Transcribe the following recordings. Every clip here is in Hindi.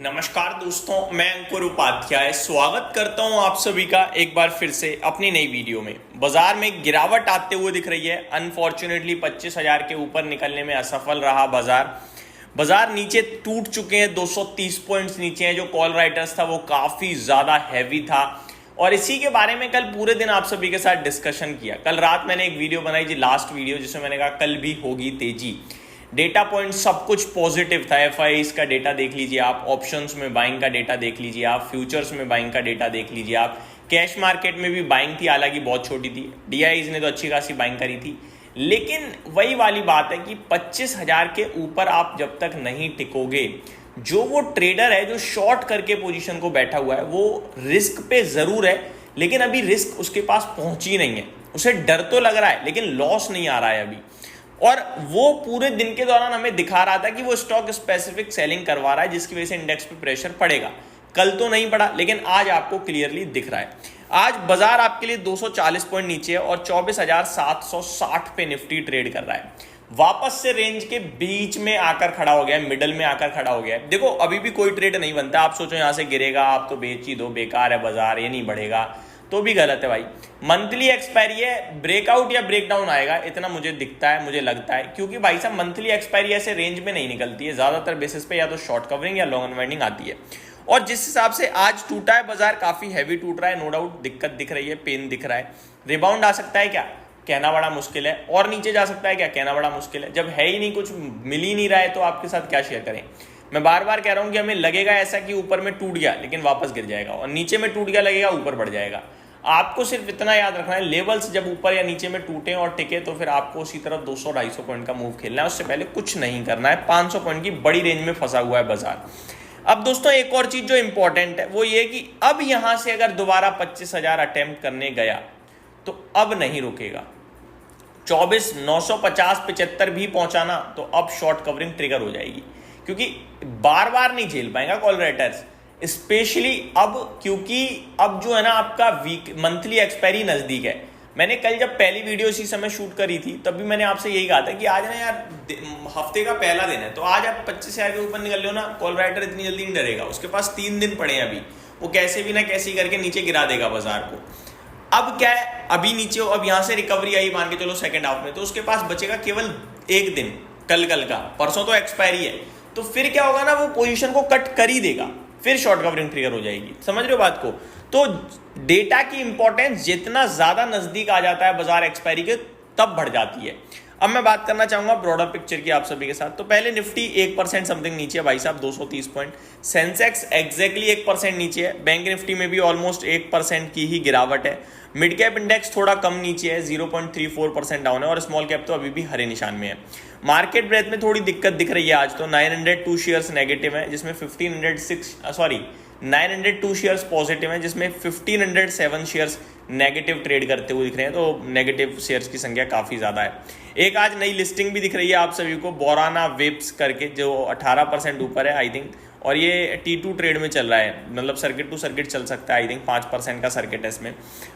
नमस्कार दोस्तों, मैं अंकुर उपाध्याय स्वागत करता हूं आप सभी का एक बार फिर से अपनी नई वीडियो में। बाजार में गिरावट आते हुए दिख रही है। अनफॉर्चुनेटली 25,000 के ऊपर निकलने में असफल रहा बाजार नीचे टूट चुके हैं। 230 पॉइंट्स नीचे हैं। जो कॉल राइटर्स था वो काफी ज्यादा हैवी था और इसी के बारे में कल पूरे दिन आप सभी के साथ डिस्कशन किया। कल रात मैंने एक वीडियो बनाई जी, लास्ट वीडियो, जिसमें मैंने कहा कल भी होगी तेजी। डेटा पॉइंट सब कुछ पॉजिटिव था। एफआईआईज का डेटा देख लीजिए आप, ऑप्शंस में बाइंग का डेटा देख लीजिए आप, फ्यूचर्स में बाइंग का डेटा देख लीजिए आप, कैश मार्केट में भी बाइंग थी, हालांकि बहुत छोटी थी। डीआईज ने तो अच्छी खासी बाइंग करी थी, लेकिन वही वाली बात है कि 25,000 के ऊपर आप जब तक नहीं टिकोगे, जो वो ट्रेडर है जो शॉर्ट करके पोजीशन को बैठा हुआ है वो रिस्क पे जरूर है, लेकिन अभी रिस्क उसके पास पहुंची नहीं है। उसे डर तो लग रहा है लेकिन लॉस नहीं आ रहा है अभी। और वो पूरे दिन के दौरान हमें दिखा रहा था कि वो स्टॉक स्पेसिफिक सेलिंग करवा रहा है, जिसकी वजह से इंडेक्स पे प्रेशर पड़ेगा। कल तो नहीं पड़ा, लेकिन आज आपको क्लियरली दिख रहा है। आज बाजार आपके लिए 240 पॉइंट नीचे है और 24,760 पे निफ्टी ट्रेड कर रहा है। वापस से रेंज के बीच में आकर खड़ा हो गया है, मिडल में आकर खड़ा हो गया है। देखो अभी भी कोई ट्रेड नहीं बनता। आप सोचो यहां से गिरेगा, आप तो बेच ही दो, बेकार है बाजार, ये नहीं बढ़ेगा, तो भी गलत है भाई। मंथली एक्सपायरी है, ब्रेकआउट या ब्रेकडाउन आएगा, इतना मुझे दिखता है, मुझे लगता है, क्योंकि भाई साहब मंथली एक्सपायरी ऐसे रेंज में नहीं निकलती है। ज्यादातर बेसिस पे या तो शॉर्ट कवरिंग या लॉन्ग अनवाइंडिंग आती है। और जिस हिसाब से आज टूटा है बाजार, काफी हैवी टूट रहा है, नो डाउट दिक्कत दिख रही है, पेन दिख रहा है। रिबाउंड आ सकता है क्या, कहना बड़ा मुश्किल है। और नीचे जा सकता है क्या, कहना बड़ा मुश्किल है। जब है ही नहीं, कुछ मिल ही नहीं रहा है, तो आपके साथ क्या शेयर करें। मैं बार बार कह रहा हूं कि हमें लगेगा ऐसा कि ऊपर में टूट गया लेकिन वापस गिर जाएगा, और नीचे में टूट गया लगेगा ऊपर बढ़ जाएगा। आपको सिर्फ इतना याद रखना है, लेवल्स जब ऊपर या नीचे में टूटे और टिके तो फिर आपको उसी तरफ 200-250 पॉइंट का मूव खेलना है, उससे पहले कुछ नहीं करना है। 500 पॉइंट की बड़ी रेंज में फंसा हुआ है बाजार। अब दोस्तों एक और चीज जो इंपॉर्टेंट है वो ये कि अब यहां से अगर दोबारा 25,000 अटेम्प्ट करने गया तो अब नहीं रुकेगा। 24,950 75 भी पहुंचाना तो अब शॉर्ट कवरिंग ट्रिगर हो जाएगी, क्योंकि बार बार नहीं झेल पाएगा कॉल राइटर्स, स्पेशली अब, क्योंकि अब जो है ना आपका वीक मंथली एक्सपायरी नजदीक है। मैंने कल जब पहली वीडियो इसी समय शूट करी थी तब भी मैंने आपसे यही कहा था कि आज ना यार हफ्ते का पहला दिन है, तो आज आप 25,000 के ऊपर निकल लो ना, कॉल राइटर इतनी जल्दी नहीं डरेगा। उसके पास 3 दिन पड़े हैं अभी, वो कैसे भी ना कैसे करके नीचे गिरा देगा बाजार को। अब क्या है, अभी नीचे हो, अब यहां से रिकवरी आई मान के चलो सेकंड हाफ में, तो उसके पास बचेगा केवल एक दिन, कल का, परसों तो एक्सपायरी है। तो फिर क्या होगा ना, वो पोजीशन को कट कर ही देगा, फिर शॉर्ट कवरिंग ट्रिगर हो जाएगी। समझ रहे हो बात को। तो डेटा की इंपॉर्टेंस जितना ज्यादा नजदीक आ जाता है बाजार एक्सपायरी के, तब बढ़ जाती है। अब मैं बात करना चाहूंगा ब्रॉडर पिक्चर की आप सभी के साथ। तो पहले निफ्टी 1% समथिंग नीचे है भाई साहब, 230 पॉइंट। सेंसेक्स एग्जैक्टली 1% नीचे है। बैंक निफ्टी में भी ऑलमोस्ट 1% की ही गिरावट है। मिड कैप इंडेक्स थोड़ा कम नीचे है, 0.34% डाउन है, और स्मॉल कैप तो अभी भी हरे निशान में है। मार्केट ब्रेथ में थोड़ी दिक्कत दिख रही है आज तो। 902 शेयर्स नेगेटिव है, जिसमें 902 शेयर्स पॉजिटिव हैं, जिसमें 1507 शेयर्स नेगेटिव ट्रेड करते हुए दिख रहे हैं। तो नेगेटिव शेयर्स की संख्या काफी ज्यादा है। एक आज नई लिस्टिंग भी दिख रही है आप सभी को, बोराना वेब्स करके, जो 18% ऊपर है आई थिंक, और ये T2 ट्रेड में चल रहा है, मतलब सर्किट टू सर्किट चल सकता है आई थिंक। 5% का सर्किट है इसमें।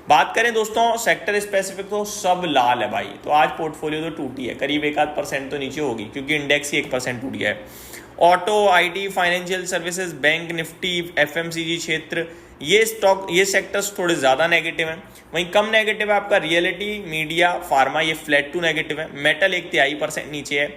बात करें दोस्तों सेक्टर स्पेसिफिक, तो सब लाल है भाई। तो आज पोर्टफोलियो तो टूटी है, करीब 1-8% तो नीचे होगी, क्योंकि इंडेक्स ही 1% टूट गया है। Auto, IT, financial services, bank Nifty, FMCG क्षेत्र, ये स्टॉक, ये सेक्टर्स थोड़े ज्यादा नेगेटिव हैं। वहीं कम नेगेटिव है आपका रियलिटी, मीडिया, फार्मा, ये फ्लैट टू नेगेटिव है। मेटल 1/3% नीचे है।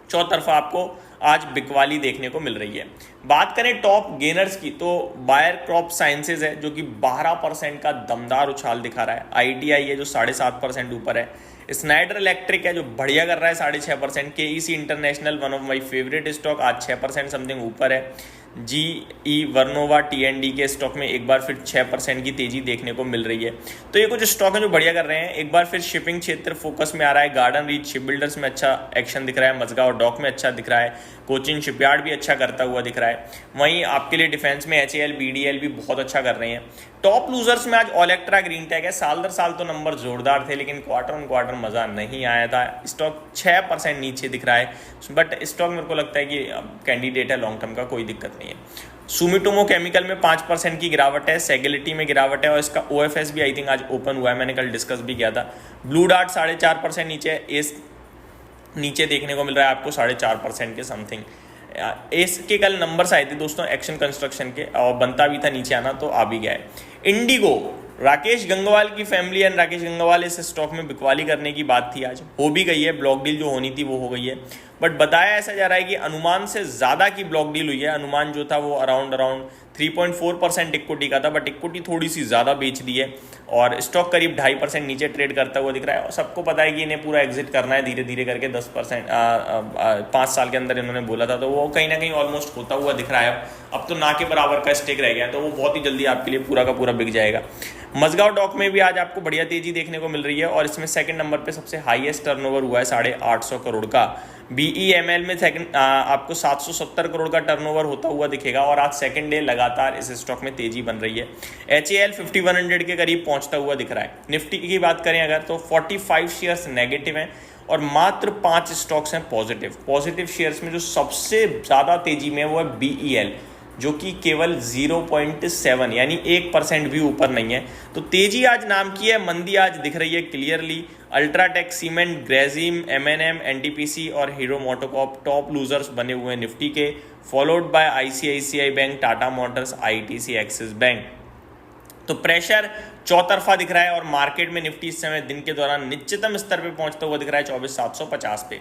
चौतरफा आपको आज बिकवाली देखने को मिल रही है। बात करें टॉप गेनर्स की, तो बायर क्रॉप साइंसेज है जो कि 12% का दमदार उछाल दिखा रहा है। आईटीआई है जो 7.5% ऊपर है। स्नाइडर इलेक्ट्रिक है जो बढ़िया कर रहा है 6.5%। KEC international, one of my favourite stock, आज 6% समथिंग ऊपर है। जीई वर्नोवा टीएनडी के स्टॉक में एक बार फिर 6% की तेजी देखने को मिल रही है। तो ये कुछ स्टॉक है जो बढ़िया कर रहे हैं। एक बार फिर शिपिंग क्षेत्र फोकस में आ रहा है। गार्डन रीच शिप बिल्डर्स में अच्छा एक्शन दिख रहा है। मजगांव डॉक में अच्छा दिख रहा है। कोचिन शिपयार्ड भी अच्छा करता हुआ दिख रहा है। वहीं आपके लिए डिफेंस में एचएएल, बीडीएल भी बहुत अच्छा कर रहे हैं। टॉप लूजर्स में आज ओलेक्ट्रा, ग्रीन टेक है। साल दर साल तो नंबर जोरदार थे, लेकिन क्वार्टर ऑन क्वार्टर मजा नहीं आया था। स्टॉक 6% नीचे दिख रहा है, बट स्टॉक मेरे को लगता है कि कैंडिडेट है लॉन्ग टर्म का, कोई दिक्कत नहीं है। सुमिटोमो केमिकल में 5% की गिरावट है। सेगेलिटी में गिरावट है, और इसका ओएफएस भी आई थिंक आज ओपन हुआ है, मैंने कल डिस्कस भी किया था। ब्लू डार्ट 4.5% नीचे है। नीचे देखने को मिल रहा है आपको 4.5% के समथिंग। इसके कल नंबर्स आए थे दोस्तों एक्शन कंस्ट्रक्शन के, और बनता भी था नीचे आना, तो आ भी गया है। इंडिगो, राकेश गंगवाल की फैमिली एंड राकेश गंगवाल इस स्टॉक में बिकवाली करने की बात थी, आज हो भी गई है। ब्लॉक डील जो होनी थी वो हो गई है, बट बताया ऐसा जा रहा है कि अनुमान से ज़्यादा की ब्लॉक डील हुई है। अनुमान जो था वो अराउंड 3.4% इक्विटी का था, बट इक्विटी थोड़ी सी ज़्यादा बेच दी है और स्टॉक करीब 2.5% नीचे ट्रेड करता हुआ दिख रहा है। और सबको पता है कि इन्हें पूरा एग्जिट करना है धीरे धीरे करके, 10% 5 साल के अंदर इन्होंने बोला था, तो वो कहीं ना कहीं ऑलमोस्ट होता हुआ दिख रहा है। अब तो ना के बराबर का स्टेक रह गया है, तो वो बहुत ही जल्दी आपके लिए पूरा का पूरा बिक जाएगा। मजगांव डॉक में भी आज आपको बढ़िया तेजी देखने को मिल रही है और इसमें सेकंड नंबर पे सबसे हाईएस्ट टर्नओवर हुआ है 850 करोड़ का। BEML में सेकंड आपको 770 करोड़ का टर्नओवर होता हुआ दिखेगा और आज सेकंड डे लगातार इस स्टॉक में तेजी बन रही है। HAL 5100 के करीब पहुंचता हुआ दिख रहा है। निफ्टी की बात करें अगर तो 45 शेयर्स नेगेटिव हैं और मात्र 5 स्टॉक्स हैं पॉजिटिव शेयर्स में जो सबसे ज़्यादा तेजी में है वो है BEL, जो कि केवल 0.7 यानी 1% भी ऊपर नहीं है। तो तेजी आज नाम की है, मंदी आज दिख रही है clearly. UltraTech, cement, Grasim, M&M, NTPC और हीरो मोटोकॉर्प टॉप लूजर्स बने हुए हैं निफ्टी के, followed by ICICI bank, Tata motors, ITC, Axis bank. तो प्रेशर चौतरफा दिख रहा है और मार्केट में निफ्टी इस समय दिन के दौरान निश्चितम स्तर पे पहुंचता हुआ दिख रहा है 24,750 पे।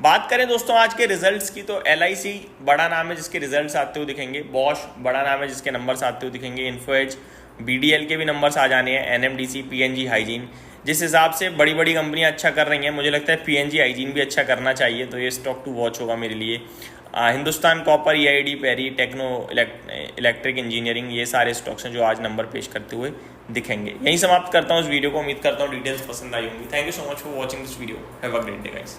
बात करें दोस्तों आज के रिजल्ट्स की, तो LIC बड़ा नाम है जिसके रिजल्ट्स आते हुए दिखेंगे, बॉश बड़ा नाम है जिसके नंबर्स आते हुए दिखेंगे, इन्फोएज, BDL के भी नंबर्स आ जाने हैं, NMDC, PNG हाइजीन। जिस हिसाब से बड़ी बड़ी कंपनियां अच्छा कर रही हैं, मुझे लगता है PNG हाइजीन भी अच्छा करना चाहिए, तो ये स्टॉक टू वॉच होगा मेरे लिए। Hindustan Copper, EID, Parry, Techno Electric Engineering, ये सारे स्टॉक्स हैं जो आज नंबर पेश करते हुए दिखेंगे। यहीं समाप्त करता हूँ इस वीडियो को, उम्मीद करता हूँ डिटेल्स पसंद आई होंगी। Thank you so much for watching this video, have a great day guys.